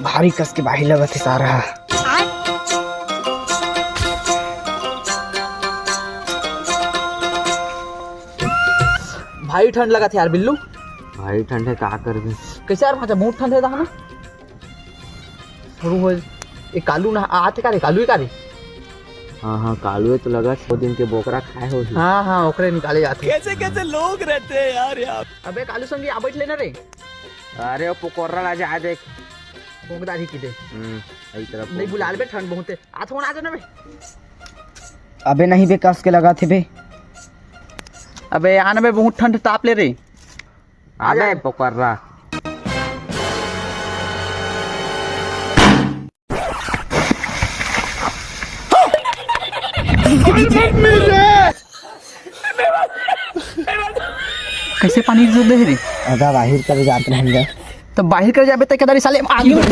भारी कस के बाही लगा थे सारा। भाई ठंड लगा थे यार बिल्लू। भाई ठंड है, क्या कर दे। कैसे यार भाजा बहुत ठंड है ना। शुरू हो एक कालू ना आते का रे, कालू ही का रे। हाँ कालू है तो लगा 100 दिन के बोकरा खाए हो। हाँ ओकरे निकाले जाते। कैसे कैसे लोग रहते हैं यार। अबे कालू संगी आ बैठ लेना रे। अरे वो पकोड़ा ला जा देख। पोंगदारी की दे सही तरफ नहीं बुला ले बे, ठंड बहुत है। आ थोड़ा आ जाना बे। अबे नहीं बे, कस के लगा थे बे। अबे आना बे, बहुत ठंड ताप ले रे। अबे पकोड़ा कैसे पानी दे रे। आधा बाहर कर जाते हैं। तो बाहर कर जाबे त कदारी साले आगे में